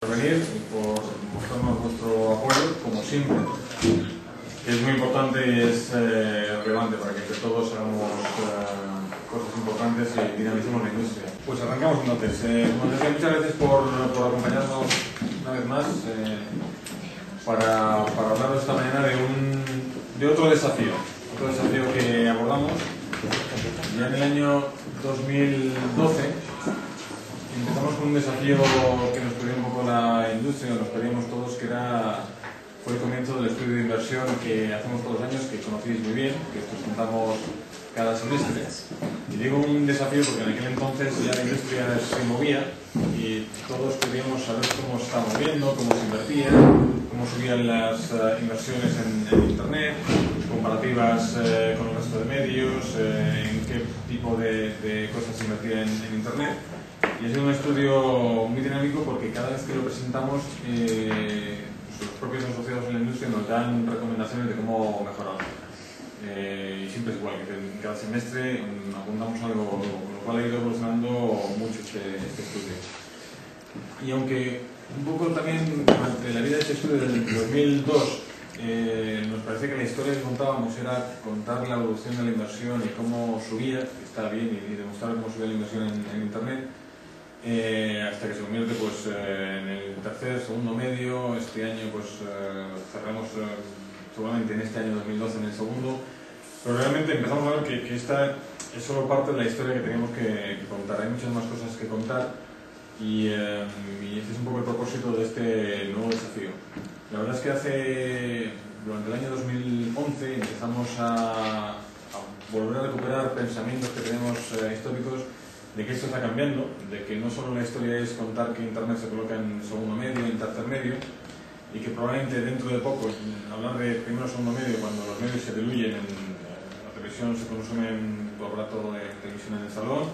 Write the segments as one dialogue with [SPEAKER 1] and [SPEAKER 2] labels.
[SPEAKER 1] Venir y por mostrarnos vuestro apoyo, como siempre. Es muy importante y es relevante para que entre todos hagamos cosas importantes y dinamitemos la industria. Pues arrancamos entonces. Muchas gracias por acompañarnos una vez más para hablar esta mañana de otro desafío que abordamos. Ya en el año 2012 empezamos con un desafío que nos pedía un poco la industria, nos pedíamos todos, que fue el comienzo del estudio de inversión que hacemos todos los años, que conocéis muy bien, que presentamos cada semestre. Y digo un desafío porque en aquel entonces ya la industria se movía y todos queríamos saber cómo se estaba moviendo, cómo se invertía, cómo subían las inversiones en Internet, comparativas con el resto de medios, en qué tipo de cosas se invertía en Internet. Y ha sido un estudio muy dinámico porque cada vez que lo presentamos los propios asociados en la industria nos dan recomendaciones de cómo mejorar. Y siempre es igual, que en cada semestre apuntamos algo, con lo cual ha ido evolucionando mucho este estudio. Y aunque un poco también durante la vida de este estudio del 2002 nos parece que la historia que contábamos era contar la evolución de la inversión y cómo subía, que está bien, y demostrar cómo subía la inversión en Internet, hasta que se convierte pues, en el tercer, segundo medio. Este año pues, cerramos seguramente en este año 2012 en el segundo, pero realmente empezamos a ver que esta es solo parte de la historia que tenemos que contar. Hay muchas más cosas que contar y este es un poco el propósito de este nuevo desafío. La verdad es que durante el año 2011 empezamos a volver a recuperar pensamientos que tenemos históricos de que esto está cambiando, de que no solo la historia es contar que Internet se coloca en segundo medio, en tercer medio, y que probablemente dentro de poco, hablar de primero o segundo medio, cuando los medios se diluyen, la televisión se consume en tu aparato de televisión en el salón,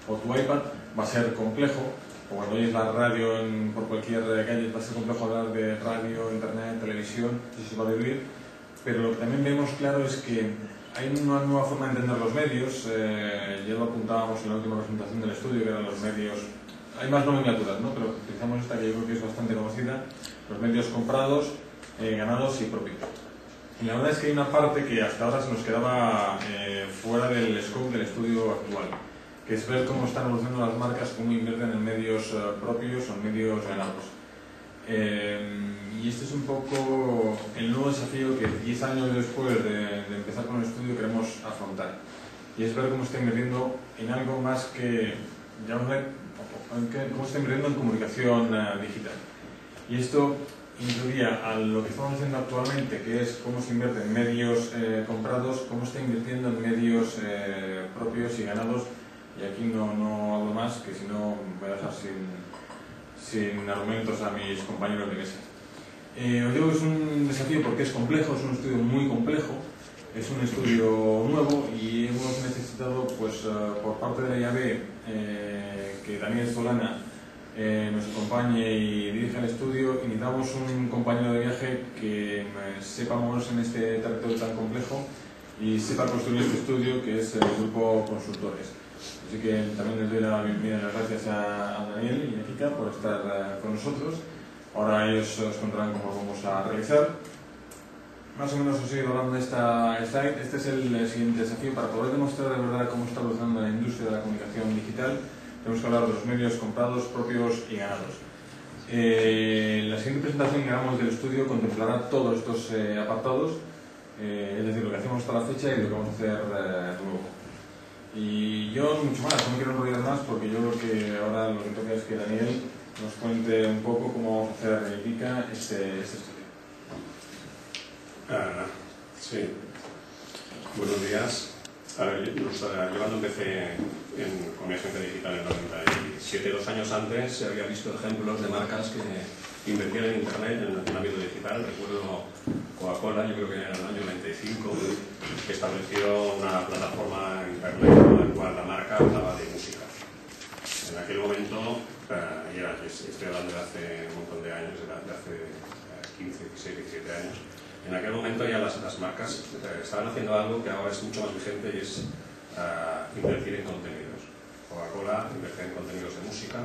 [SPEAKER 1] o tu iPad, va a ser complejo, o cuando oyes la radio por cualquier calle, va a ser complejo hablar de radio, Internet, televisión, eso se va a diluir, pero lo que también vemos claro es que hay una nueva forma de entender los medios. Ya lo apuntábamos en la última presentación del estudio, que eran los medios. Hay más nomenclaturas, ¿no? Pero utilizamos esta que yo creo que es bastante conocida: los medios comprados, ganados y propios. Y la verdad es que hay una parte que hasta ahora se nos quedaba fuera del scope del estudio actual, que es ver cómo están evolucionando las marcas, cómo invierten en medios propios o en medios ganados. Y este es un poco el nuevo desafío que 10 años después de empezar con el estudio queremos afrontar. Y es ver cómo está invirtiendo en algo más que, cómo está invirtiendo en comunicación digital. Y esto incluía a lo que estamos haciendo actualmente, que es cómo se invierte en medios comprados, cómo está invirtiendo en medios propios y ganados. Y aquí no hablo más, que si no voy a dejar sin argumentos a mis compañeros de mesa. Os digo que es un desafío porque es complejo, es un estudio muy complejo, es un estudio nuevo y hemos necesitado, pues, por parte de la IAB, que Daniel Solana nos acompañe y dirija el estudio. Y necesitamos un compañero de viaje que sepa moverse en este territorio tan complejo y sepa construir este estudio, que es el grupo Consultores. Así que también les doy la bienvenida y las gracias a Daniel y a Kika por estar con nosotros. Ahora ellos os contarán cómo lo vamos a realizar. Más o menos os he ido hablando de esta slide. Este es el siguiente desafío. Para poder demostrar de verdad cómo está evolucionando la industria de la comunicación digital, tenemos que hablar de los medios comprados, propios y ganados. La siguiente presentación que hagamos del estudio contemplará todos estos apartados, es decir, lo que hacemos hasta la fecha y lo que vamos a hacer luego. Y yo mucho más, no me quiero enrollar más porque yo creo que ahora lo que toca es que Daniel nos cuente un poco cómo vamos a hacer Kika este estudio.
[SPEAKER 2] Sí, buenos días. Yo cuando empecé con mi agencia digital en 97, 2 años antes, se había visto ejemplos de marcas que invertían en Internet en el ámbito digital. Recuerdo Coca-Cola, yo creo que en el año 95, que estableció una plataforma en Internet en la cual la marca hablaba de música. En aquel momento, estoy hablando de hace un montón de años, de hace 15, 16, 17 años, en aquel momento ya las marcas estaban haciendo algo que ahora es mucho más vigente, y es invertir en contenidos. Coca-Cola invertía en contenidos de música,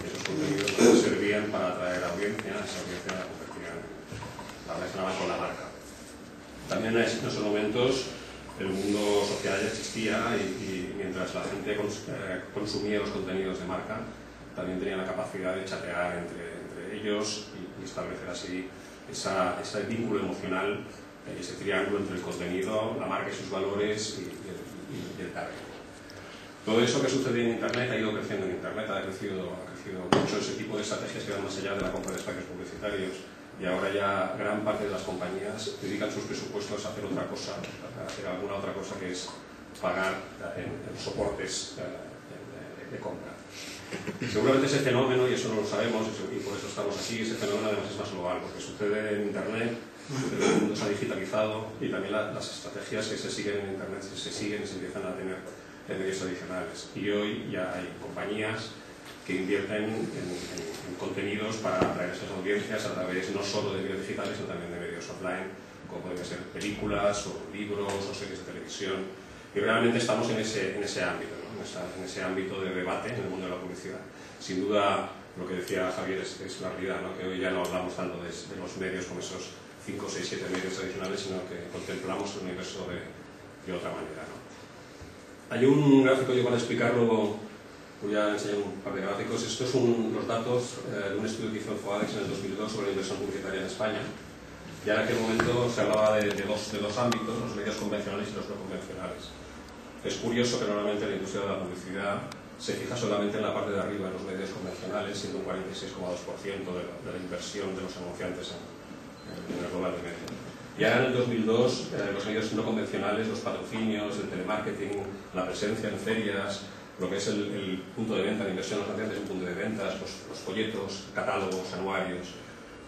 [SPEAKER 2] esos contenidos nos servían para atraer audiencia, esa audiencia la convertían, la relacionaban con la marca. También en esos momentos el mundo social ya existía y mientras la gente consumía los contenidos de marca, también tenía la capacidad de chatear entre ellos y establecer así ese vínculo emocional, ese triángulo entre el contenido, la marca y sus valores y el target. Todo eso que sucede en Internet ha ido creciendo en Internet, ha crecido mucho ese tipo de estrategias que van más allá de la compra de espacios publicitarios. Y ahora ya gran parte de las compañías dedican sus presupuestos a hacer otra cosa, a hacer alguna otra cosa que es pagar en soportes de compra. Seguramente ese fenómeno, y eso no lo sabemos y por eso estamos aquí, ese fenómeno además es más global, porque sucede en Internet, el mundo se ha digitalizado y también las estrategias que se siguen en Internet se empiezan a tener en medios tradicionales. Y hoy ya hay compañías que invierten en contenidos para atraer a esas audiencias a través no solo de medios digitales, sino también de medios offline, como pueden ser películas, o libros, o series de televisión. Y realmente estamos en ese ámbito, ¿no? en ese ámbito de debate en el mundo de la publicidad. Sin duda, lo que decía Javier es la realidad, ¿no? Que hoy ya no hablamos tanto de los medios como esos 5, 6, 7 medios tradicionales, sino que contemplamos el universo de otra manera, ¿no? Hay un gráfico, yo para explicarlo voy a enseñar un par de gráficos. Estos son los datos de un estudio que hizo el FOADEX en el 2002 sobre la inversión publicitaria en España. Ya en aquel momento se hablaba de dos ámbitos, los medios convencionales y los no convencionales. Es curioso que normalmente la industria de la publicidad se fija solamente en la parte de arriba de los medios convencionales, siendo un 46,2% de la inversión de los anunciantes en el global de medios. Ya en el 2002, los medios no convencionales, los patrocinios, el telemarketing, la presencia en ferias, lo que es el punto de venta, la inversión en los anunciantes es un punto de ventas, los folletos, catálogos, anuarios,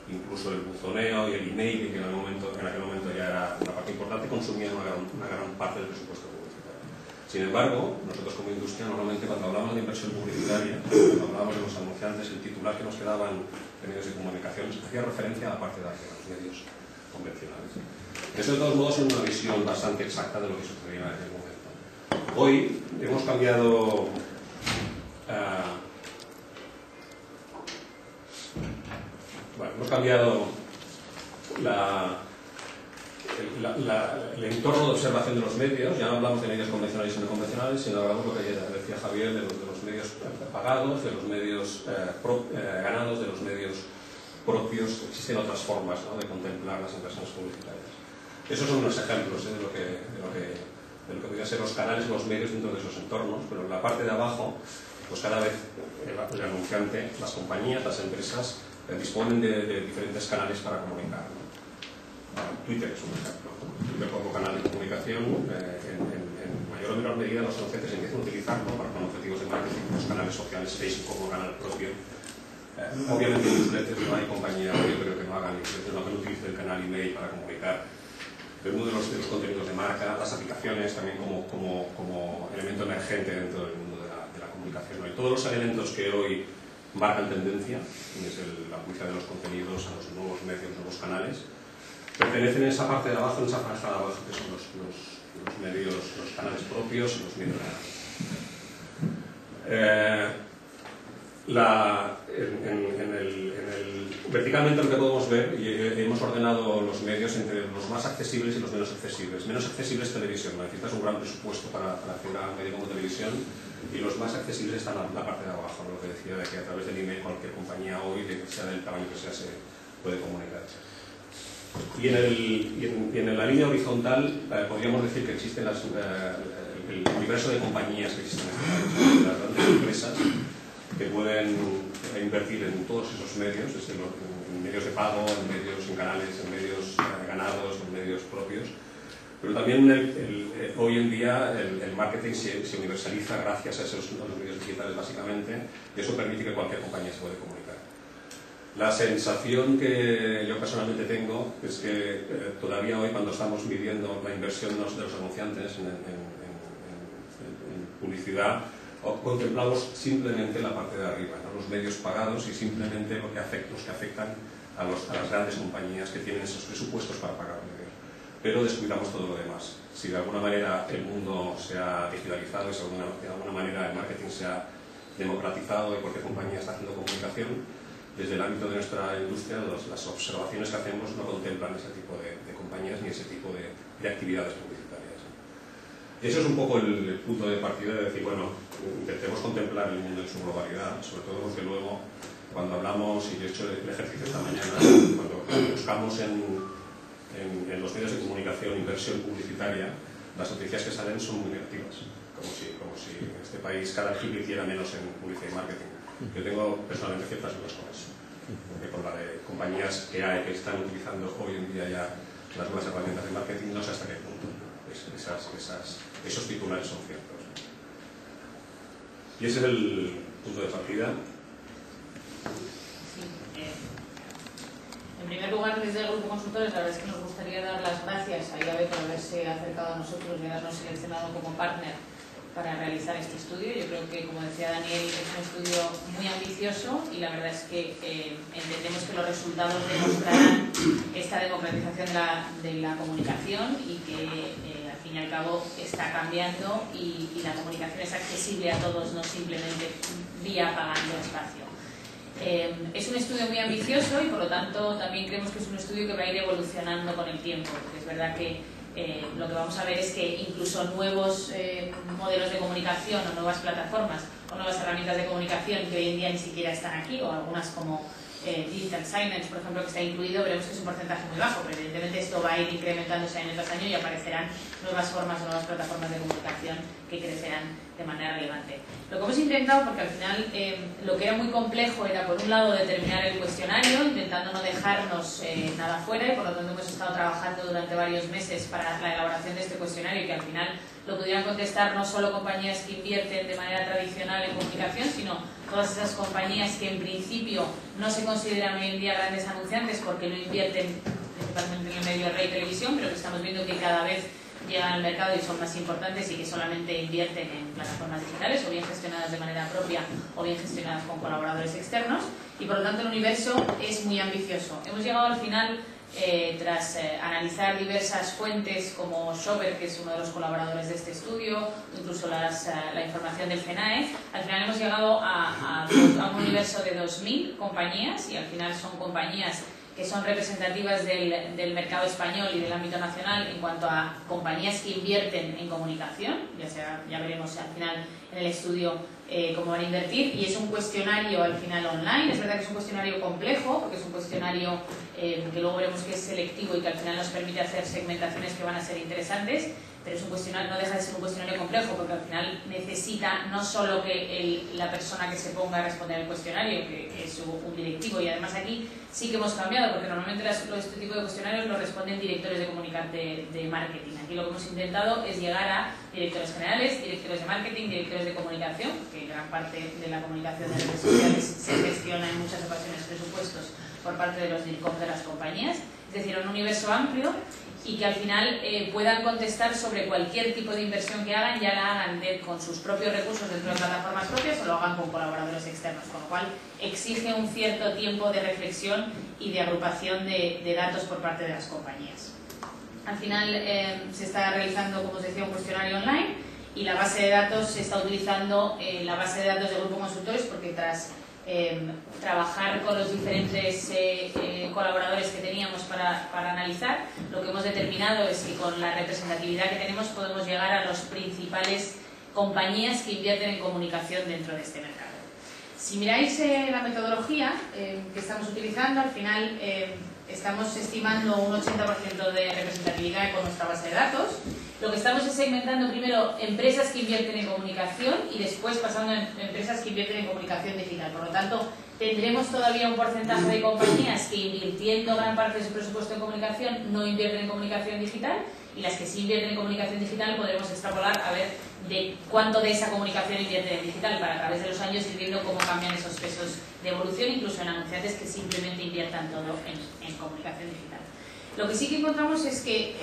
[SPEAKER 2] incluso el buzoneo y el email, que en aquel momento ya era una parte importante, consumían una gran parte del presupuesto publicitario. Sin embargo, nosotros como industria, normalmente cuando hablamos de inversión publicitaria, cuando hablábamos de los anunciantes, el titular que nos quedaban en medios de comunicación hacía referencia a la parte de arriba, los medios convencionales. Eso de todos modos es una visión bastante exacta de lo que sucedía en aquel momento. Hoy hemos cambiado el entorno de observación de los medios. Ya no hablamos de medios convencionales y no convencionales, sino hablamos, lo que decía Javier, de los medios pagados, de los medios ganados, de los medios propios. Existen otras formas, ¿no?, de contemplar las inversiones publicitarias. Esos son unos ejemplos de lo que podrían ser los canales, los medios dentro de esos entornos, pero en la parte de abajo, pues cada vez el anunciante, las compañías, las empresas disponen de diferentes canales para comunicar, ¿no? Twitter es un ejemplo. Twitter como canal de comunicación, en mayor o menor medida los anunciantes empiezan a utilizarlo con objetivos de marketing, los canales sociales, Facebook como canal propio. Obviamente newsletters, no hay compañía, yo creo que no hagan newsletters, no que no utilicen el canal email para comunicar. El mundo de los contenidos de marca, las aplicaciones también como elemento emergente dentro del mundo de la comunicación. Y todos los elementos que hoy marcan tendencia, desde la publicidad de los contenidos a los nuevos medios, nuevos canales, pertenecen en esa parte de abajo, en esa franja de abajo, que son los medios, los canales propios y los medios ganados. Verticalmente lo que podemos ver, y hemos ordenado los medios entre los más accesibles y los menos accesibles. Menos accesibles televisión, necesitas un gran presupuesto para acceder a un medio como televisión, y los más accesibles están en la parte de abajo, lo que decía de que a través del email cualquier compañía hoy, sea del tamaño que sea, se puede comunicar. Y en la línea horizontal podríamos decir que existen el universo de compañías que existen en este país, las grandes empresas que pueden invertir en todos esos medios, desde en medios de pago, en canales, en medios ganados, en medios propios. Pero también hoy en día el marketing se universaliza gracias a esos medios digitales básicamente, y eso permite que cualquier compañía se pueda comunicar. La sensación que yo personalmente tengo es que todavía hoy, cuando estamos midiendo la inversión de los anunciantes en publicidad, contemplamos simplemente la parte de arriba, ¿no?, los medios pagados, y simplemente los que afectan a las grandes compañías que tienen esos presupuestos para pagar medios. Pero descuidamos todo lo demás. Si de alguna manera el mundo se ha digitalizado y si de alguna manera el marketing se ha democratizado y por qué compañía está haciendo comunicación, desde el ámbito de nuestra industria las observaciones que hacemos no contemplan ese tipo de compañías ni ese tipo de actividades publicitarias. Y eso es un poco el punto de partida de decir, bueno, intentemos contemplar el mundo en su globalidad, sobre todo porque luego cuando hablamos, y yo he hecho el ejercicio esta mañana, cuando buscamos en los medios de comunicación inversión publicitaria, las noticias que salen son muy negativas, como si en este país cada equipo hiciera menos en publicidad y marketing. Yo tengo personalmente ciertas dudas con eso, porque con la de compañías que hay que están utilizando hoy en día ya las nuevas herramientas de marketing, no sé hasta qué punto esos titulares son ciertos. Y ese es el punto de partida.
[SPEAKER 3] En primer lugar, desde el Grupo Consultores, la verdad es que nos gustaría dar las gracias a IAB por haberse acercado a nosotros y habernos seleccionado como partner para realizar este estudio. Yo creo que, como decía Daniel, es un estudio muy ambicioso y la verdad es que entendemos que los resultados demostrarán esta democratización de la comunicación y que al fin y al cabo está cambiando y la comunicación es accesible a todos, no simplemente vía pagando espacio. Es un estudio muy ambicioso y por lo tanto también creemos que es un estudio que va a ir evolucionando con el tiempo, porque es verdad que lo que vamos a ver es que incluso nuevos modelos de comunicación o nuevas plataformas o nuevas herramientas de comunicación que hoy en día ni siquiera están aquí, o algunas como Digital Signage, por ejemplo, que está incluido, veremos que es un porcentaje muy bajo, pero evidentemente esto va a ir incrementándose año tras año y aparecerán nuevas formas o nuevas plataformas de comunicación que crecerán de manera relevante. Lo que hemos intentado, porque al final lo que era muy complejo era por un lado determinar el cuestionario, intentando no dejarnos nada fuera, y por lo tanto hemos estado trabajando durante varios meses para la elaboración de este cuestionario y que al final lo pudieran contestar no solo compañías que invierten de manera tradicional en comunicación, sino todas esas compañías que en principio no se consideran hoy en día grandes anunciantes porque no invierten principalmente en el medio de radio y televisión, pero que estamos viendo que cada vez llegan al mercado y son más importantes y que solamente invierten en plataformas digitales, o bien gestionadas de manera propia o bien gestionadas con colaboradores externos, y por lo tanto el universo es muy ambicioso. Hemos llegado al final, tras analizar diversas fuentes como Schober, que es uno de los colaboradores de este estudio, incluso la información del FENAE, al final hemos llegado a un universo de 2.000 compañías, y al final son compañías que son representativas del mercado español y del ámbito nacional en cuanto a compañías que invierten en comunicación, ya veremos al final en el estudio cómo van a invertir, y es un cuestionario al final online. Es verdad que es un cuestionario complejo, porque es un cuestionario que luego veremos que es selectivo y que al final nos permite hacer segmentaciones que van a ser interesantes, pero es un cuestionario, no deja de ser un cuestionario complejo, porque al final necesita no solo que la persona que se ponga a responder el cuestionario, que es un directivo, y además aquí sí que hemos cambiado, porque normalmente este tipo de cuestionarios lo responden directores de marketing. Aquí lo que hemos intentado es llegar a directores generales, directores de marketing, directores de comunicación, que gran parte de la comunicación de redes sociales se gestiona en muchas ocasiones presupuestos por parte de los DIRCOM de las compañías, es decir, un universo amplio, y que al final puedan contestar sobre cualquier tipo de inversión que hagan, ya la hagan con sus propios recursos dentro de plataformas propias o lo hagan con colaboradores externos, con lo cual exige un cierto tiempo de reflexión y de agrupación de datos por parte de las compañías. Al final se está realizando, como os decía, un cuestionario online, y la base de datos se está utilizando la base de datos del Grupo Consultores, porque tras trabajar con los diferentes colaboradores que teníamos para analizar, lo que hemos determinado es que con la representatividad que tenemos podemos llegar a las principales compañías que invierten en comunicación dentro de este mercado. Si miráis la metodología que estamos utilizando, al final estamos estimando un 80% de representatividad con nuestra base de datos. Lo que estamos es segmentando primero empresas que invierten en comunicación y después pasando a empresas que invierten en comunicación digital. Por lo tanto, tendremos todavía un porcentaje de compañías que, invirtiendo gran parte de su presupuesto en comunicación, no invierten en comunicación digital, y las que sí invierten en comunicación digital podremos extrapolar a ver de cuánto de esa comunicación invierten en digital, para a través de los años ir viendo cómo cambian esos pesos de evolución, incluso en anunciantes que simplemente inviertan todo en comunicación digital. Lo que sí que encontramos es que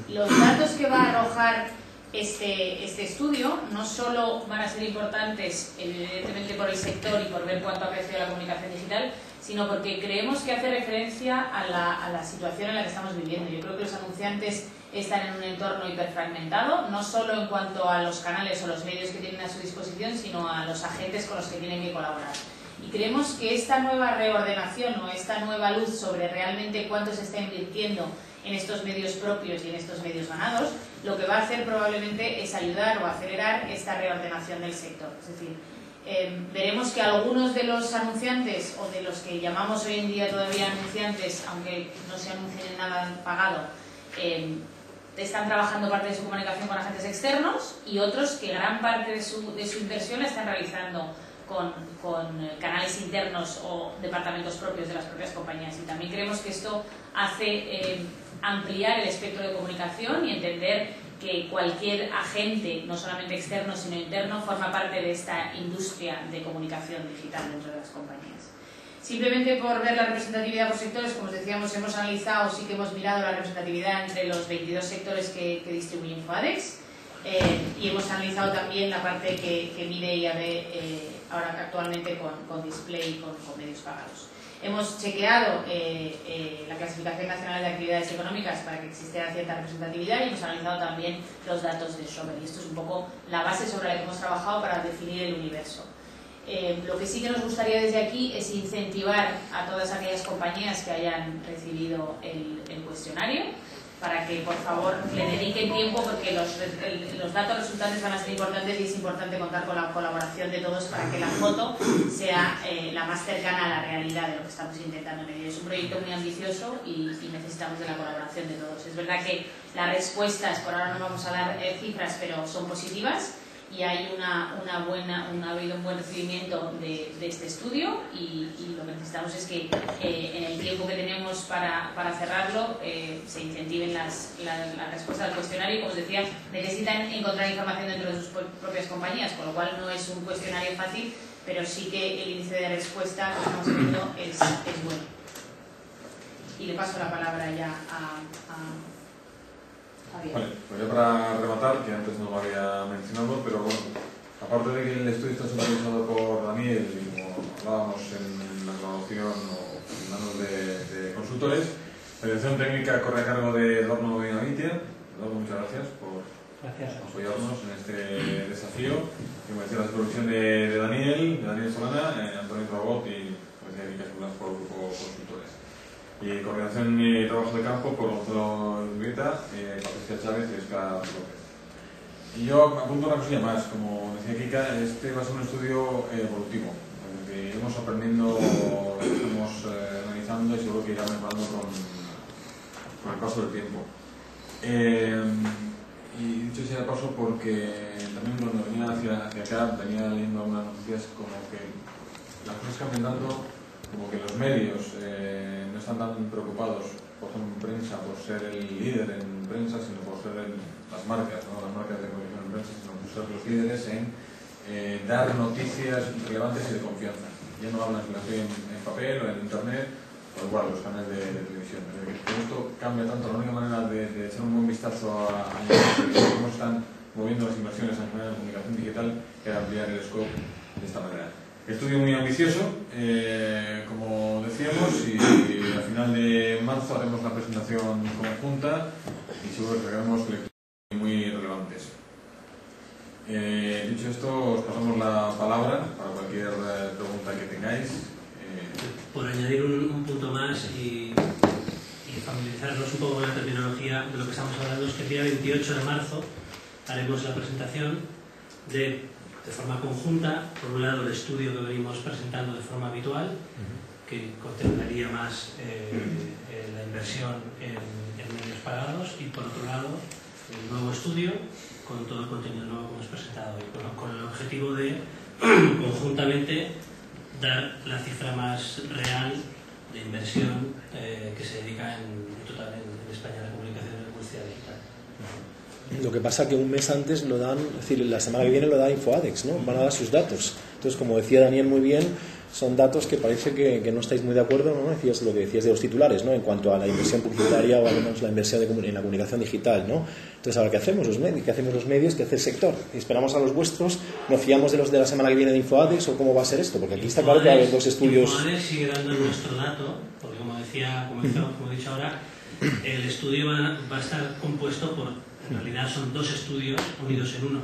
[SPEAKER 3] los datos que va a arrojar este estudio no solo van a ser importantes evidentemente por el sector y por ver cuánto ha crecido la comunicación digital, sino porque creemos que hace referencia a la situación en la que estamos viviendo. Yo creo que los anunciantes están en un entorno hiperfragmentado, no solo en cuanto a los canales o los medios que tienen a su disposición, sino a los agentes con los que tienen que colaborar. Y creemos que esta nueva reordenación o esta nueva luz sobre realmente cuánto se está invirtiendo en estos medios propios y en estos medios ganados, lo que va a hacer probablemente es ayudar o acelerar esta reordenación del sector. Es decir, veremos que algunos de los anunciantes, o de los que llamamos hoy en día todavía anunciantes, aunque no se anuncien en nada pagado, están trabajando parte de su comunicación con agentes externos, y otros que gran parte de su inversión la están realizando con canales internos o departamentos propios de las propias compañías. Y también creemos que esto hace ampliar el espectro de comunicación y entender que cualquier agente, no solamente externo sino interno, forma parte de esta industria de comunicación digital dentro de las compañías. Simplemente por ver la representatividad por sectores, como os decíamos, hemos analizado, sí que hemos mirado la representatividad entre los 22 sectores que distribuye InfoAdex, y hemos analizado también la parte que mide IAB ahora actualmente con display y con medios pagados. Hemos chequeado la clasificación nacional de actividades económicas para que existiera cierta representatividad, y hemos analizado también los datos de Shover, y esto es un poco la base sobre la que hemos trabajado para definir el universo. Lo que sí que nos gustaría desde aquí es incentivar a todas aquellas compañías que hayan recibido el cuestionario para que por favor le dediquen tiempo, porque los datos resultantes van a ser importantes, y es importante contar con la colaboración de todos para que la foto sea la más cercana a la realidad de lo que estamos intentando medir. Es un proyecto muy ambicioso y necesitamos de la colaboración de todos. Es verdad que las respuestas, por ahora no vamos a dar cifras, pero son positivas, y hay ha habido un buen recibimiento de este estudio, y lo que necesitamos es que en el tiempo que tenemos para cerrarlo se incentiven las respuestas al cuestionario. Y como os decía, necesitan encontrar información dentro de sus propias compañías, con lo cual no es un cuestionario fácil, pero sí que el índice de respuesta que estamos teniendo es bueno. Y le paso la palabra ya a Javier.
[SPEAKER 1] Vale, pues ya para rematar, que antes no lo había mencionado, pero bueno, aparte de que el estudio está supervisado por Daniel, y como hablábamos en la grabación o en manos de consultores, la dirección técnica corre a cargo de Eduardo Benavitia. Eduardo, muchas gracias por apoyarnos en este desafío. Como decía, la supervisión de Daniel Solana, Antonio Trabot y Erika Solana por el grupo consultores. Y coordinación y trabajo de campo por Gonzalo Urbieta, Patricia Chávez y Oscar López. Y yo apunto una cosilla más, como decía Kika, este va a ser un estudio evolutivo, en el que iremos aprendiendo lo que estamos analizando, y seguro que irá mejorando con el paso del tiempo. Y dicho sea de paso, porque también cuando venía hacia acá venía leyendo algunas noticias como que las cosas cambian tanto, como que los medios no están tan preocupados, por ejemplo, en prensa, por ser el líder en prensa, sino por ser las marcas, ¿no? Las marcas de comunicación en prensa, sino por ser los líderes en dar noticias relevantes y de confianza. Ya no hablan si las estoy en papel o en internet, o igual los canales de televisión. Esto cambia tanto. La única manera de echar un buen vistazo a cómo están moviendo las inversiones en la comunicación digital era ampliar el scope de esta manera. Estudio muy ambicioso, como decíamos, y al final de marzo haremos la presentación conjunta, y seguro que traeremos lecturas muy relevantes. Dicho esto, os pasamos la palabra para cualquier pregunta que tengáis.
[SPEAKER 4] Por añadir un punto más y familiarizarnos un poco con la terminología de lo que estamos hablando, es que el día 28 de marzo haremos la presentación de forma conjunta, por un lado el estudio que venimos presentando de forma habitual, que contemplaría más la inversión en medios pagados, y por otro lado el nuevo estudio con todo el contenido nuevo que hemos presentado hoy, con el objetivo de conjuntamente dar la cifra más real de inversión que se dedica en total en España a la comunicación y la publicidad digital.
[SPEAKER 5] Lo que pasa que un mes antes lo dan, es decir, la semana que viene lo da InfoAdex, ¿no? Van a dar sus datos. Entonces, como decía Daniel muy bien, son datos que parece que no estáis muy de acuerdo, ¿no? Decías lo que decías de los titulares, ¿no? En cuanto a la inversión publicitaria o al menos la inversión en la comunicación digital, ¿no? Entonces, ahora, ¿qué hacemos los medios? ¿Qué hacemos los medios? ¿Qué hace el sector? ¿Esperamos a los vuestros? ¿Nos fiamos de los de la semana que viene de Infoades? ¿O cómo va a ser esto? Porque aquí está claro que va a haber dos estudios.
[SPEAKER 4] Infoades sigue dando nuestro dato, porque como he dicho ahora, el estudio va a estar compuesto por, en realidad son dos estudios unidos en uno.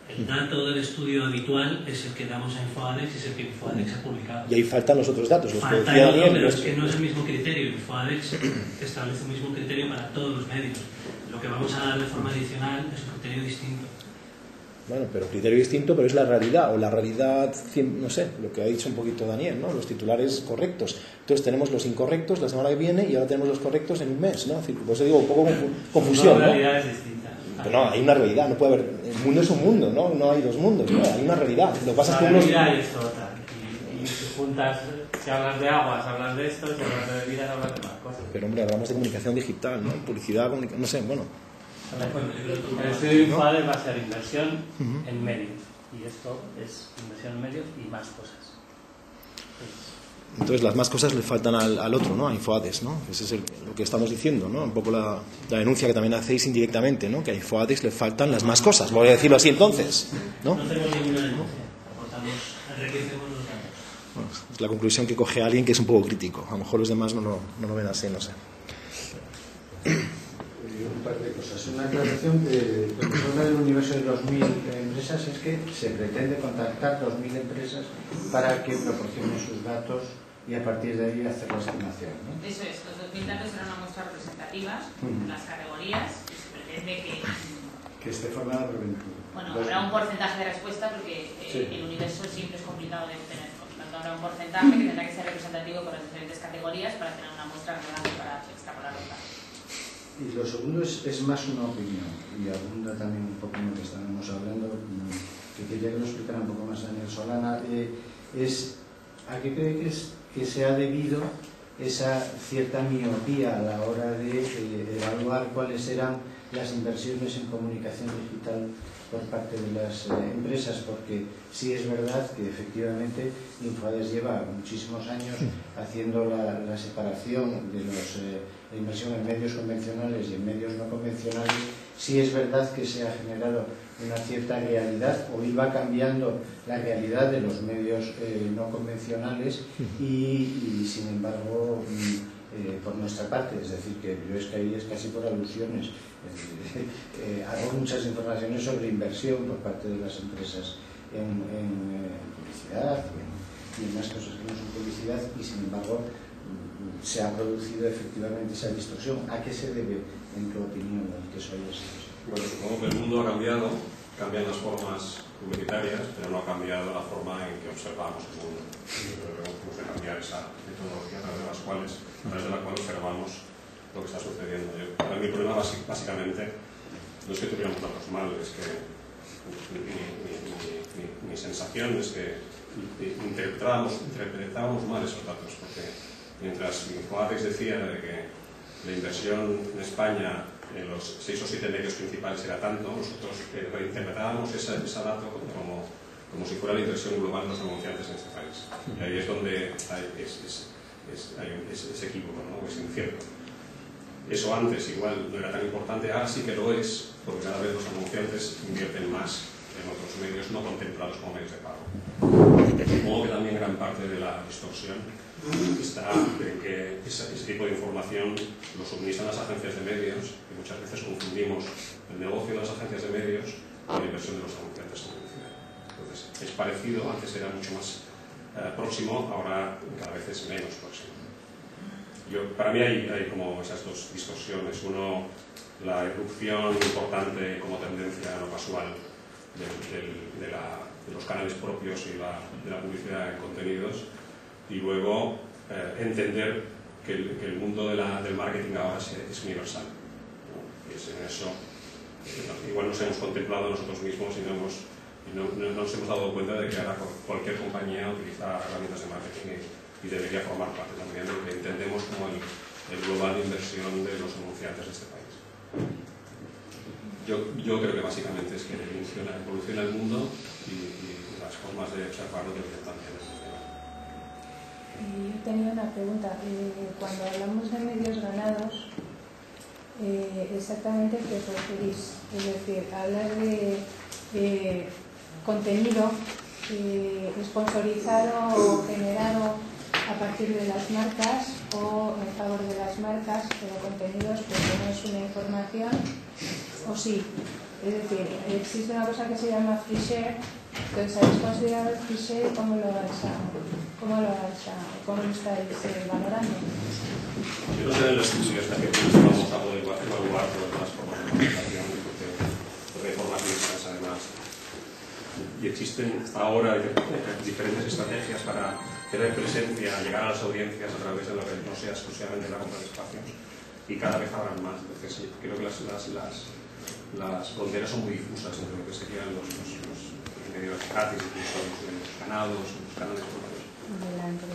[SPEAKER 4] El dato del estudio habitual es el que damos a Infoades y es el que Infoades ha publicado.
[SPEAKER 5] Y ahí faltan los otros datos. Los
[SPEAKER 4] Falta el otro, pero es que no es el mismo criterio. Infoades establece un mismo criterio para todos los medios. Lo que vamos a dar de forma adicional es un criterio distinto.
[SPEAKER 5] Bueno, pero criterio distinto, pero es la realidad, o la realidad, no sé, lo que ha dicho un poquito Daniel, ¿no? Los titulares correctos. Entonces tenemos los incorrectos la semana que viene y ahora tenemos los correctos en un mes, ¿no? Es decir, por eso digo, un poco confusión, ¿no?
[SPEAKER 4] Realidades distintas.
[SPEAKER 5] Pero no, hay una realidad, no puede haber, el mundo es un mundo, ¿no? No hay dos mundos, ¿no? Hay una realidad. Lo que pasa es que unos...
[SPEAKER 6] realidad es otra. Y si juntas, si hablas de aguas, hablas de esto, si hablas de bebidas, hablas de más cosas.
[SPEAKER 5] Pero hombre, hablamos de comunicación digital, ¿no? Publicidad, no sé, bueno.
[SPEAKER 6] El estudio de Infoades va a ser inversión en medios. Y esto es inversión en medios y más cosas.
[SPEAKER 5] Entonces las más cosas le faltan al otro, ¿no? A Infoades, ¿no? Ese es lo que estamos diciendo, ¿no? Un poco la denuncia que también hacéis indirectamente, ¿no? Que a Infoades le faltan las más cosas. Voy a decirlo así entonces, ¿no?
[SPEAKER 4] No tenemos ninguna denuncia. Enriquecemos los datos.
[SPEAKER 5] Bueno, es la conclusión que coge alguien que es un poco crítico. A lo mejor los demás no lo ven así, no sé.
[SPEAKER 7] Un par de cosas. Una aclaración, cuando se habla del universo de 2.000 empresas es que se pretende contactar 2.000 empresas para que proporcionen sus datos y a partir de ahí hacer la estimación, ¿no?
[SPEAKER 3] Eso es, los 2.000 datos serán una muestra representativas, las categorías, y se pretende
[SPEAKER 7] que esté formada por 20.
[SPEAKER 3] Bueno, habrá un porcentaje de respuesta porque el universo siempre es complicado de obtener. Por lo tanto, habrá un porcentaje que tendrá que ser representativo con las diferentes categorías para tener una muestra grande para extrapolar los datos.
[SPEAKER 7] Y lo segundo es más una opinión, y abunda también un poco en lo que estábamos hablando, que quería que lo explicara un poco más Daniel Solana, es a qué cree que se ha debido esa cierta miopía a la hora de evaluar cuáles eran las inversiones en comunicación digital por parte de las empresas, porque sí es verdad que efectivamente Infoades lleva muchísimos años haciendo la separación de la inversión en medios convencionales y en medios no convencionales. Sí es verdad que se ha generado una cierta realidad o iba cambiando la realidad de los medios no convencionales y sin embargo por nuestra parte, es decir, que yo es que ahí es casi por alusiones, hago muchas informaciones sobre inversión por parte de las empresas en publicidad y en más cosas que no son publicidad y sin embargo se ha producido efectivamente esa distorsión. ¿A qué se debe, en tu opinión, que eso haya sido así?
[SPEAKER 2] Bueno, supongo que el mundo ha cambiado, cambian las formas publicitarias, pero no ha cambiado la forma en que observamos el mundo. Yo creo que tenemos que cambiar esa metodología a través de la cual observamos lo que está sucediendo. Para mí el problema básicamente no es que tuviéramos datos mal, es que mi sensación es que interpretábamos mal esos datos, porque mientras Infoades decía de que la inversión en España en los 6 o 7 medios principales era tanto, nosotros interpretábamos ese dato como si fuera la inversión global de los anunciantes en este país. Y ahí es donde hay ese equívoco, ¿no? Es incierto. Eso antes igual no era tan importante, ahora sí que lo es, porque cada vez los anunciantes invierten más en otros medios no contemplados como medios de pago. Supongo que también gran parte de la distorsión está en que ese tipo de información lo suministran las agencias de medios y muchas veces confundimos el negocio de las agencias de medios con la inversión de los anunciantes en publicidad. Entonces, es parecido, antes era mucho más próximo, ahora cada vez es menos próximo. Para mí hay como esas dos distorsiones. Uno, la irrupción importante como tendencia no casual de los canales propios y de la publicidad en contenidos, y luego entender que el mundo del marketing ahora es universal, ¿no? Y es en eso igual nos hemos contemplado nosotros mismos y no nos hemos dado cuenta de que ahora cualquier compañía utiliza herramientas de marketing y debería formar parte también de lo que entendemos como el global de inversión de los anunciantes de este país. Yo creo que básicamente es que evoluciona el mundo y las formas de observarlo deberían también evolucionar.
[SPEAKER 8] Yo tenía una pregunta. Cuando hablamos de medios ganados, exactamente qué os referís. Es decir, hablar de contenido sponsorizado o generado a partir de las marcas o en favor de las marcas, pero contenidos que no es una información, o sí. Es decir, existe una cosa que se llama free share. Entonces, ¿habéis considerado el free share? ¿Cómo lo estáis valorando?
[SPEAKER 2] Yo no sé en los estudios hasta qué punto vamos a poder evaluar todas las formas de comunicación, porque hay formas mixtas además. Y existen hasta ahora diferentes estrategias para tener presencia, llegar a las audiencias a través de lo que no sea exclusivamente la compra de espacios. Y cada vez habrán más. Entonces, creo que las fronteras son muy difusas entre lo que serían los medios gratis, incluso los medios ganados, los canales propios.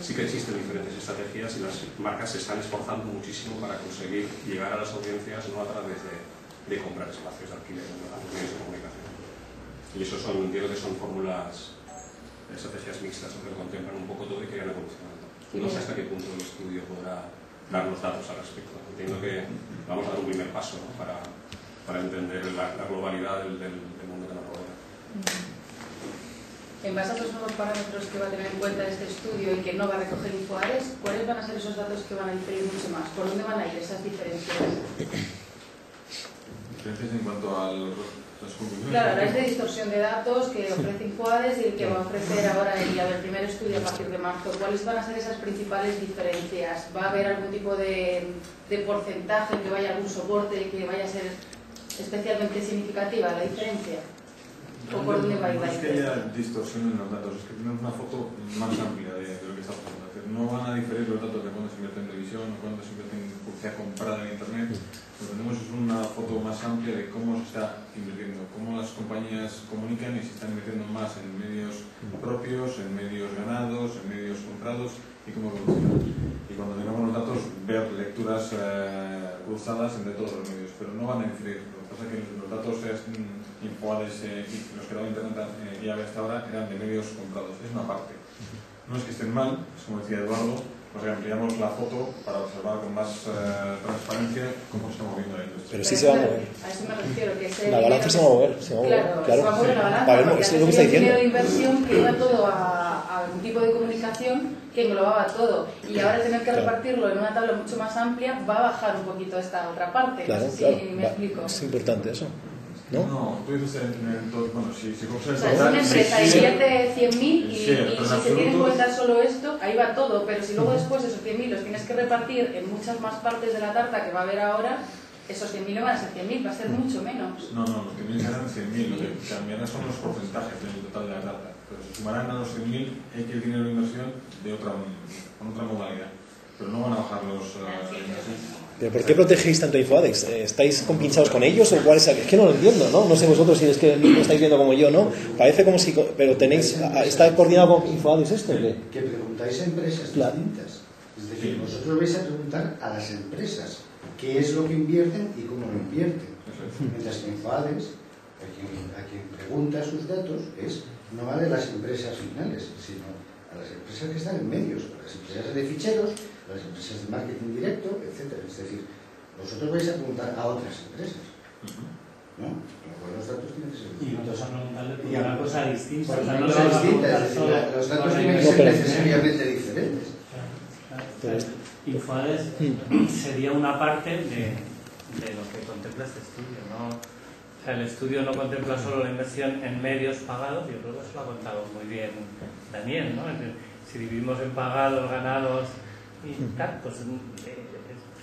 [SPEAKER 2] Sí que existen diferentes estrategias y las marcas se están esforzando muchísimo para conseguir llegar a las audiencias no a través de comprar espacios de alquiler a los medios de comunicación. Y eso entiendo que son fórmulas, estrategias mixtas que contemplan un poco todo y que irán evolucionando. No sé hasta qué punto el estudio podrá darnos datos al respecto. Entiendo que vamos a dar un primer paso, ¿no? para entender la globalidad del mundo que nos rodea.
[SPEAKER 3] En base a esos nuevos parámetros que va a tener en cuenta este estudio y que no va a recoger InfoAres, ¿cuáles van a ser esos datos que van a diferir mucho más? ¿Por dónde van a ir esas diferencias?
[SPEAKER 1] ¿Diferencias en cuanto a las conclusiones?
[SPEAKER 3] Claro, ahora es de distorsión de datos que ofrece InfoAres y el que va a ofrecer ahora el primer estudio a partir de marzo. ¿Cuáles van a ser esas principales diferencias? ¿Va a haber algún tipo de porcentaje que vaya a algún soporte que vaya a ser especialmente significativa la diferencia? ¿O por dónde va a ir la diferencia?
[SPEAKER 1] No es que haya distorsión en los datos, es que tenemos una foto más amplia de lo que está pasando. Es decir, no van a diferir los datos de cuándo se invierte en televisión o cuándo se invierte en publicidad comprada en internet. Lo que tenemos es una foto más amplia de cómo se está invirtiendo, cómo las compañías comunican y se están invirtiendo más en medios propios, en medios ganados, en medios comprados y cómo evolucionan. Y cuando tengamos los datos, ver lecturas cruzadas entre todos los medios, pero no van a diferir. Lo que pasa es que los datos InfoAres y los que daba Internet y hasta ahora eran de medios comprados. Es una parte. No es que estén mal, es como decía Eduardo, pues ampliamos la foto para observar con más transparencia cómo se está moviendo la industria.
[SPEAKER 5] Pero sí se va a mover.
[SPEAKER 3] A eso me refiero, que
[SPEAKER 5] la balanza se va a mover,
[SPEAKER 3] Claro, se va a mover la balanza,
[SPEAKER 5] Para ver,
[SPEAKER 3] porque
[SPEAKER 5] es lo que está diciendo.
[SPEAKER 3] dinero de inversión que iba todo a un tipo de comunicación que englobaba todo. Y ahora tener que repartirlo en una tabla mucho más amplia va a bajar un poquito esta otra parte.
[SPEAKER 5] Claro,
[SPEAKER 3] no sé si me explico.
[SPEAKER 5] Es importante eso.
[SPEAKER 1] No, tú dices bueno, si coges
[SPEAKER 3] o sea, es una empresa invierte 100.000 y si se tiene en cuenta solo esto, ahí va todo, pero si luego después esos 100.000 los tienes que repartir en muchas más partes de la tarta que va a haber ahora, esos 100.000 no van a ser 100.000, va a ser mucho menos.
[SPEAKER 1] No, los 100.000 serán 100.000, lo que cambiarán son los porcentajes del total de la tarta, pero se sumarán a los 100.000 X dinero de inversión con otra modalidad, pero no van a bajar los...
[SPEAKER 5] ¿Pero por qué protegéis tanto a InfoAdex? ¿Estáis compinchados con ellos o cuál es? Es que no lo entiendo, ¿no? No sé vosotros si es que lo estáis viendo como yo, ¿no? Parece como si... Pero tenéis... ¿Está coordinado con InfoAdex esto o qué?
[SPEAKER 7] Que preguntáis a empresas distintas. Es decir, vosotros vais a preguntar a las empresas qué es lo que invierten y cómo lo invierten. Mientras que InfoAdex, a quien pregunta sus datos, es no a de las empresas finales, sino a las empresas que están en medios, a las empresas de ficheros, a las empresas de marketing directo, etc. Es decir, vosotros vais a preguntar a otras empresas, ¿no? Con los datos tienen que ser
[SPEAKER 6] y nosotros a preguntarle por una cosa distinta.
[SPEAKER 7] Por una cosa distinta, es decir, los datos tienen que ser necesariamente diferentes.
[SPEAKER 6] InfoAres sería una parte de lo que contempla este estudio, ¿no? O sea, el estudio no contempla solo la inversión en medios pagados, yo creo que eso lo ha contado muy bien Daniel, ¿no? Es decir, si dividimos en pagados, ganados y tal, pues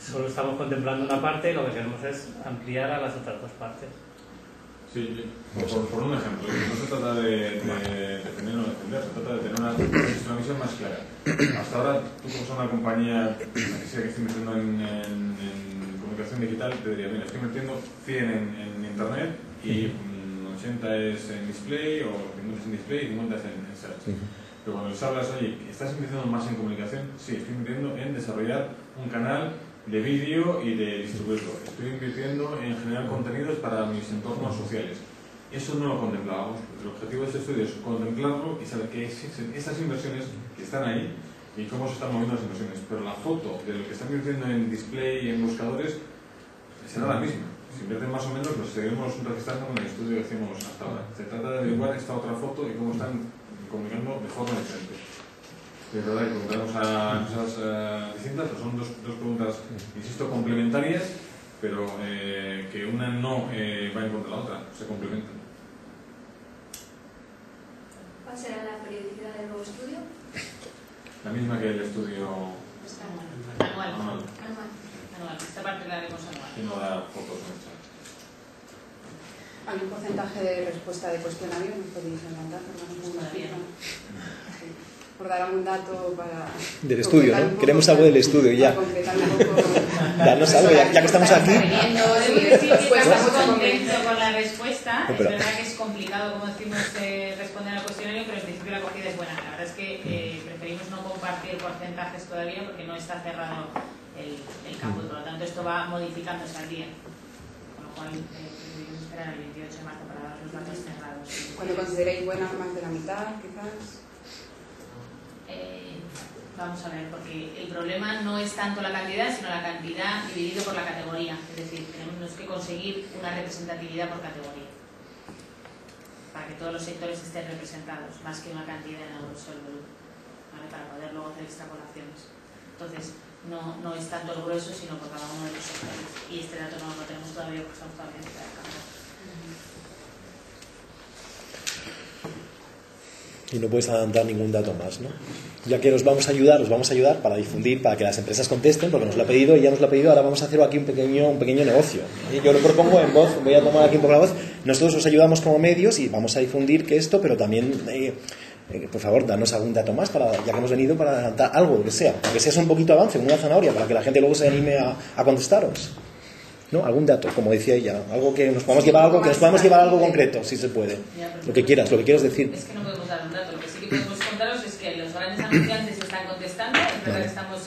[SPEAKER 6] solo estamos contemplando una parte y lo que queremos es ampliar a las otras dos partes.
[SPEAKER 1] Sí, por un ejemplo, no se trata de defender o no defender, se trata de tener una visión más clara. Hasta ahora, tú como una compañía que esté invirtiendo en comunicación digital, te diría, mira, estoy invirtiendo 100 en internet y 80 es en display o 50 es en display y 50 es en search. Pero cuando les hablas, oye, ¿estás invirtiendo más en comunicación? Sí, estoy invirtiendo en desarrollar un canal de vídeo y de distribuirlo. Estoy invirtiendo en generar contenidos para mis entornos sociales. Eso no lo contemplábamos. El objetivo de este estudio es contemplarlo y saber que existen estas inversiones que están ahí y cómo se están moviendo las inversiones, pero la foto de lo que están invirtiendo en display y en buscadores será la misma. Si invierten más o menos, pues seguiremos registrando con el estudio que hicimos hasta ahora. Se trata de averiguar esta otra foto y cómo están comunicando de forma diferente. Es verdad que preguntamos a cosas distintas, pero son dos preguntas, insisto, complementarias, pero que una no va en contra de la otra, se complementan.
[SPEAKER 9] ¿Cuál será la periodicidad del nuevo estudio?
[SPEAKER 1] La misma que el estudio
[SPEAKER 3] Anual. Esta parte la haremos anual.
[SPEAKER 1] Y no da fotos en el chat.
[SPEAKER 10] ¿Hay un porcentaje de respuesta de cuestionario? ¿Nos podéis adelantar? Por dar algún dato para...
[SPEAKER 5] Del estudio, ¿no? Queremos algo del estudio y ya. Danos algo, ya que estamos aquí.
[SPEAKER 3] Debo decir que estamos contentos con la respuesta. Es verdad que es complicado, como decimos, responder al cuestionario, pero en principio la acogida es buena. La verdad es que preferimos no compartir porcentajes todavía porque no está cerrado el campo y por lo tanto esto va modificándose al día. Con lo cual, preferimos esperar el 28 de marzo para dar los datos cerrados.
[SPEAKER 10] Cuando consideréis buena, más de la mitad, quizás.
[SPEAKER 3] Vamos a ver, porque el problema no es tanto la cantidad, sino la cantidad dividido por la categoría. Es decir, tenemos que conseguir una representatividad por categoría para que todos los sectores estén representados, más que una cantidad en euros o el volumen, ¿vale? Para poder luego hacer extrapolaciones. Entonces, no es tanto el grueso, sino por cada uno de los sectores. Y este dato no lo tenemos todavía porque estamos todavía en el campo.
[SPEAKER 5] Y no puedes adelantar ningún dato más, ¿no? Ya que os vamos a ayudar para difundir, para que las empresas contesten, porque nos lo ha pedido, ella nos lo ha pedido, ahora vamos a hacer aquí un pequeño negocio. Yo lo propongo en voz, voy a tomar aquí un poco la voz. Nosotros os ayudamos como medios y vamos a difundir que esto, pero también, por favor, danos algún dato más, ya que hemos venido para adelantar algo, lo que sea. Aunque sea un poquito avance, una zanahoria, para que la gente luego se anime a contestaros. ¿No? Algún dato, como decía ella, algo que nos podamos llevar algo concreto, si se puede. Lo que quieras decir.
[SPEAKER 3] Es que no podemos dar un dato, lo que sí que podemos contaros es que los grandes anunciantes están contestando, es verdad que estamos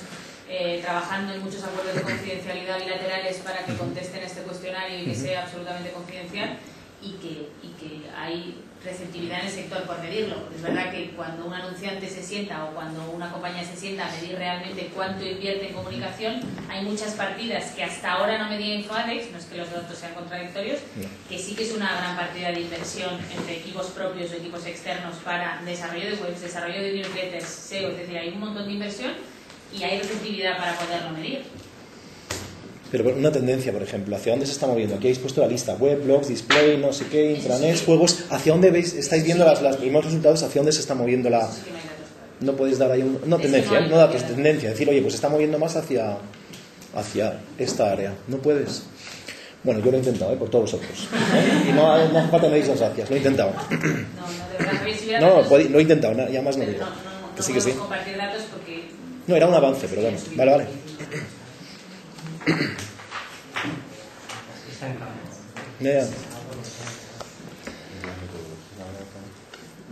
[SPEAKER 3] trabajando en muchos acuerdos de confidencialidad bilaterales para que contesten este cuestionario y que sea absolutamente confidencial y que hay receptividad en el sector por medirlo. Es verdad que cuando un anunciante se sienta o cuando una compañía se sienta a medir realmente cuánto invierte en comunicación, hay muchas partidas que hasta ahora no medía InfoAdex, no es que los datos sean contradictorios, que sí que es una gran partida de inversión entre equipos propios o equipos externos para desarrollo de webs, desarrollo de newsletters, SEO, es decir, hay un montón de inversión y hay receptividad para poderlo medir.
[SPEAKER 5] Pero una tendencia, por ejemplo, ¿hacia dónde se está moviendo? Aquí habéis puesto la lista, web, blogs, display, no sé qué, intranets, juegos. ¿Hacia dónde estáis viendo los primeros resultados? ¿Hacia dónde se está moviendo la...? No podéis dar ahí no tendencia, no datos, tendencia. Decir, oye, pues se está moviendo más hacia esta área. No puedes. Bueno, yo lo he intentado, por todos vosotros. Y no hace falta que me deis las gracias, lo he intentado. No, lo he intentado, ya más no digo.
[SPEAKER 3] Que sí, que sí. Compartir datos porque...
[SPEAKER 5] No, era un avance, pero bueno. Vale. Yeah.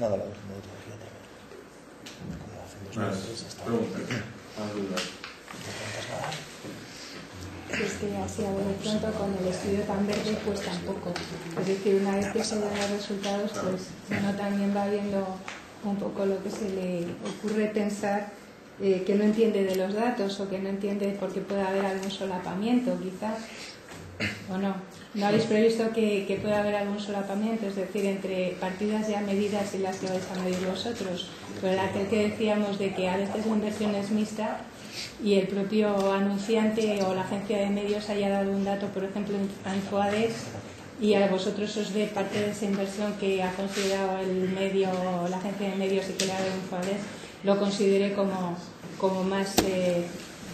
[SPEAKER 5] Nada,
[SPEAKER 8] Es que así a de pronto con el estudio tan verde pues tampoco. Es decir, una vez que se dan los resultados, pues uno también va viendo un poco lo que se le ocurre pensar que no entiende de los datos o que no entiende por qué puede haber algún solapamiento quizás. ¿O no? ¿No habéis previsto que pueda haber algún solapamiento? Es decir, entre partidas ya medidas y las que vais a medir vosotros. Pero aquel que decíamos de que a veces la inversión es mixta y el propio anunciante o la agencia de medios haya dado un dato, por ejemplo, a InfoAdex y a vosotros os dé parte de esa inversión que ha considerado el medio o la agencia de medios y que le ha dado InfoAdex, lo considere como más...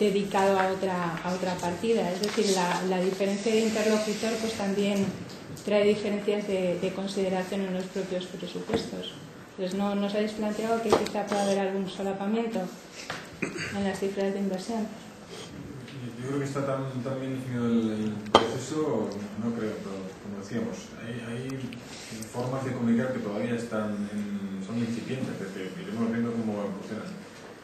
[SPEAKER 8] dedicado a otra partida. Es decir, la diferencia de interlocutor pues también trae diferencias de consideración en los propios presupuestos. Entonces, ¿no os habéis planteado que quizá pueda haber algún solapamiento en las cifras de inversión?
[SPEAKER 1] Yo creo que está tan bien definido el proceso, no creo, pero como decíamos, hay formas de comunicar que todavía son incipientes, desde que iremos viendo cómo evolucionan.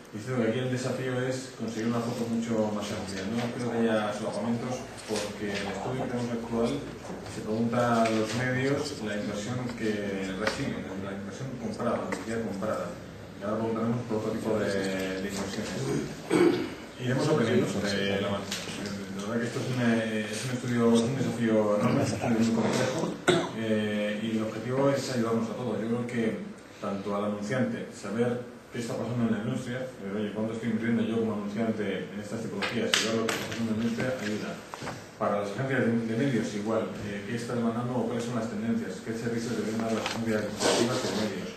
[SPEAKER 1] Diciendo que aquí el desafío es conseguir una foto mucho más amplia. No creo que haya solapamientos porque en el estudio que tenemos actual se pregunta a los medios la inversión que reciben, la inversión comprada, la publicidad comprada. Y ahora preguntaremos por otro tipo de inversiones. Iremos aprendiendo sobre la marcha. La verdad que esto es un estudio, es un desafío enorme, es un estudio muy complejo, y el objetivo es ayudarnos a todos. Yo creo que tanto al anunciante, saber qué está pasando en la industria, oye, cuánto estoy invirtiendo yo como anunciante en estas tipologías, y ver lo que está pasando en la industria, ayuda. Para las agencias de medios, igual, qué está demandando o cuáles son las tendencias, qué servicios deben dar las agencias creativas de medios.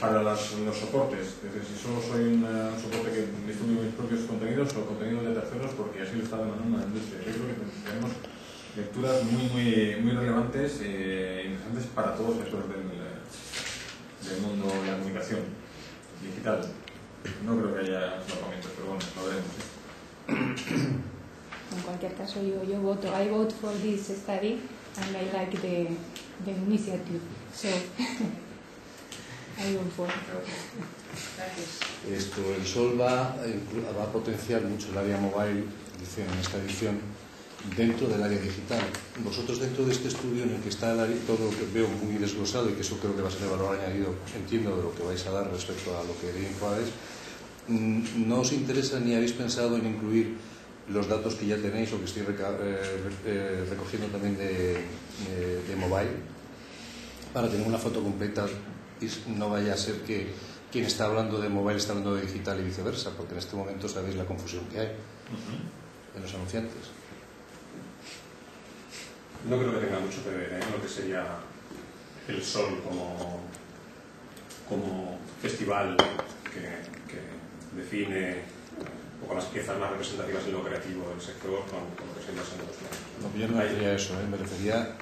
[SPEAKER 1] Para los soportes, es decir, si solo soy un soporte que distribuye mis propios contenidos o contenidos de terceros, porque así lo está demandando la industria. Yo creo que tenemos lecturas muy relevantes e interesantes para todos los sectores del mundo de la comunicación digital. No creo que haya solapamientos, pero bueno, lo veremos.
[SPEAKER 8] En cualquier caso, yo voto. I vote for this study and I like the initiative. So, I vote for.
[SPEAKER 7] El Sol va a potenciar mucho el área mobile, dice en esta edición, dentro del área digital. Vosotros, dentro de este estudio en el que está todo lo que veo muy desglosado, y que eso creo que va a ser el valor añadido, entiendo, de lo que vais a dar respecto a lo que de Infoades, ¿no os interesa ni habéis pensado en incluir los datos que ya tenéis o que estoy recogiendo también de mobile, para tener una foto completa y no vaya a ser que quien está hablando de mobile está hablando de digital y viceversa, porque en este momento sabéis la confusión que hay en los anunciantes?
[SPEAKER 2] No creo que tenga mucho que ver lo que sería el Sol como festival que define un poco las piezas más representativas en lo creativo del sector con lo que se inmersa en los medios.
[SPEAKER 7] No, yo no me refería a eso, me refería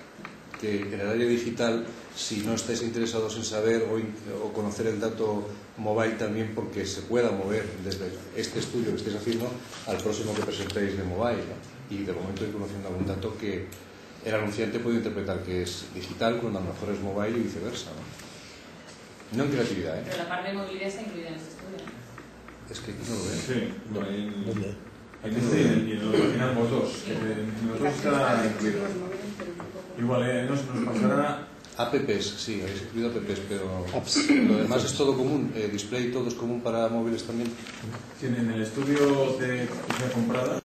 [SPEAKER 7] que en el área digital, si no estáis interesados en saber o conocer el dato mobile también, porque se pueda mover desde este estudio que estáis haciendo al próximo que presentéis de mobile, ¿no? Y de momento ir conociendo algún dato que el anunciante puede interpretar que es digital cuando a lo mejor es mobile y viceversa, no en creatividad,
[SPEAKER 3] Pero la parte de movilidad está incluida en este estudio.
[SPEAKER 7] Es que aquí no lo veo.
[SPEAKER 1] Sí, bueno, en este y en lo que imaginan vos dos, en los dos está incluido. Igual, nos pasará.
[SPEAKER 7] Apps, sí, habéis incluido apps, pero lo demás es todo común. Display, todo es común para móviles también.
[SPEAKER 1] Sí, en el estudio de publicidad comprada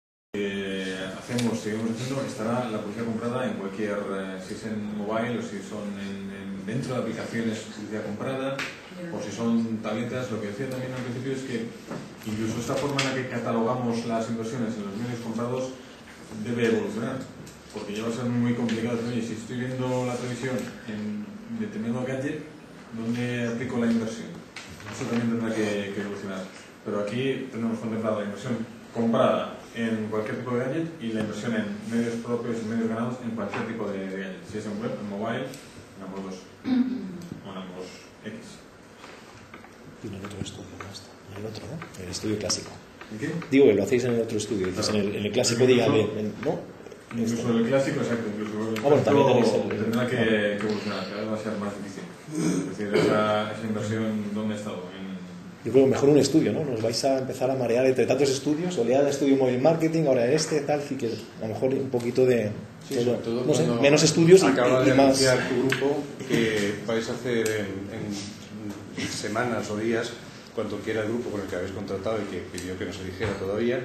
[SPEAKER 1] seguimos haciendo, estará la publicidad comprada en cualquier, si es en mobile o si son dentro de aplicaciones publicidad comprada, o si son tabletas. Lo que decía también al principio es que incluso esta forma en la que catalogamos las inversiones en los medios comprados debe evolucionar, porque ya va a ser muy complicado. Oye, si estoy viendo la televisión en determinado gadget, ¿dónde aplico la inversión? Eso también tendrá que evolucionar. Pero aquí tenemos contemplada la inversión comprada en cualquier tipo de gadget y la inversión en medios propios y medios ganados en cualquier tipo de gadget. Si es en web, en mobile, en ambos dos. O en ambos X.
[SPEAKER 5] Y en el otro estudio, en el otro, ¿no? En el estudio clásico.
[SPEAKER 1] ¿En qué?
[SPEAKER 5] Digo que lo hacéis en el otro estudio, dices en el clásico, dígame, ¿no?
[SPEAKER 1] Incluso el clásico, exacto, incluso el
[SPEAKER 5] bueno, también tenéis
[SPEAKER 1] tendrá que evolucionar, cada vez va a ser más difícil. Es decir, esa inversión, ¿dónde ha estado?
[SPEAKER 5] Yo creo que mejor un estudio, ¿no? Nos vais a empezar a marear entre tantos estudios, oleada de estudio móvil marketing, ahora tal, y que a lo mejor un poquito de
[SPEAKER 7] Sí, sobre todo
[SPEAKER 5] no sé, menos estudios
[SPEAKER 7] acaba
[SPEAKER 5] y
[SPEAKER 7] de
[SPEAKER 5] más.
[SPEAKER 7] anunciar tu grupo que vais a hacer en semanas o días, cuando quiera el grupo con el que habéis contratado y que pidió que no se dijera todavía,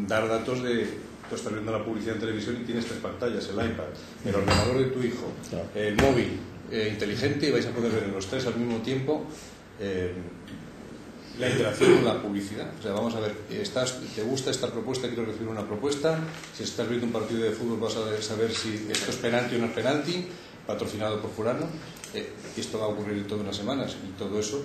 [SPEAKER 7] dar datos de: tú estás viendo la publicidad en televisión y tienes 3 pantallas, el iPad, el ordenador de tu hijo, el móvil inteligente, y vais a poder ver en los 3 al mismo tiempo la interacción con la publicidad. O sea, vamos a ver, ¿te gusta esta propuesta? Quiero recibir una propuesta. Si estás viendo un partido de fútbol, vas a saber si esto es penalti o no es penalti, patrocinado por fulano. Esto va a ocurrir en todas unas semanas, y todo eso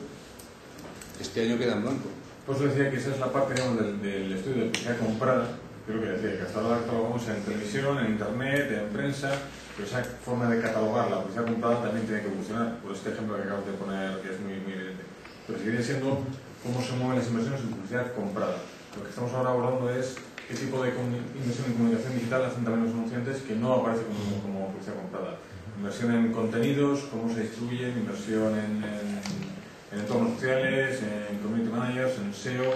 [SPEAKER 7] este año queda en blanco.
[SPEAKER 1] Pues decía que esa es la parte, digamos, del estudio de publicidad comprada. Creo que decía que hasta ahora catalogamos en televisión, en internet, en prensa, pero esa forma de catalogar la publicidad comprada también tiene que evolucionar, por este ejemplo que acabas de poner, que es muy evidente. Pero seguiría siendo cómo se mueven las inversiones en publicidad comprada. Lo que estamos ahora abordando es qué tipo de inversión en comunicación digital hacen también los anunciantes, que no aparece como publicidad comprada. Inversión en contenidos, cómo se distribuyen, inversión en entornos sociales, en community managers, en SEO.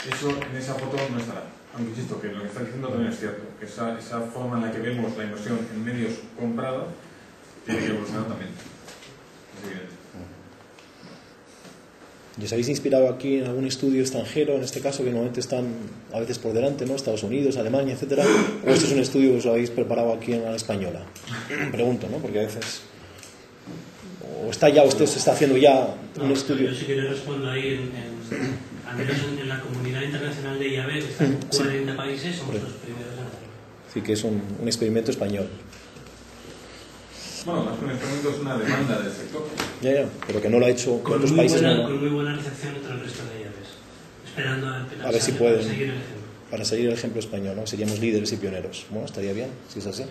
[SPEAKER 1] Eso en esa foto no estará. Aunque insisto que lo que está diciendo también es cierto, que esa forma en la que vemos la inversión en medios comprados tiene que evolucionar también. Es evidente.
[SPEAKER 5] ¿Y os habéis inspirado aquí en algún estudio extranjero, en este caso, que normalmente están a veces por delante, ¿no? Estados Unidos, Alemania, etcétera? ¿O este es un estudio que os lo habéis preparado aquí en la española? Pregunto, ¿no? Porque a veces... ¿O está ya, usted se está haciendo ya un estudio?
[SPEAKER 4] Yo sí que le respondo ahí, al menos en la comunidad internacional de IAB, que están 40 países, somos los primeros en hacerlo.
[SPEAKER 5] Sí, que es un experimento español.
[SPEAKER 1] Bueno, más que un experimento es una demanda del sector.
[SPEAKER 5] Ya, pero que no lo ha hecho
[SPEAKER 4] Con
[SPEAKER 5] otros
[SPEAKER 4] muy
[SPEAKER 5] países.
[SPEAKER 4] buena,
[SPEAKER 5] No.
[SPEAKER 4] con muy buena recepción entre el resto de IABs, esperando
[SPEAKER 5] A ver si pueden,
[SPEAKER 4] seguir el ejemplo.
[SPEAKER 5] para seguir el ejemplo español, ¿no? Seríamos líderes y pioneros. Bueno, estaría bien, si es así.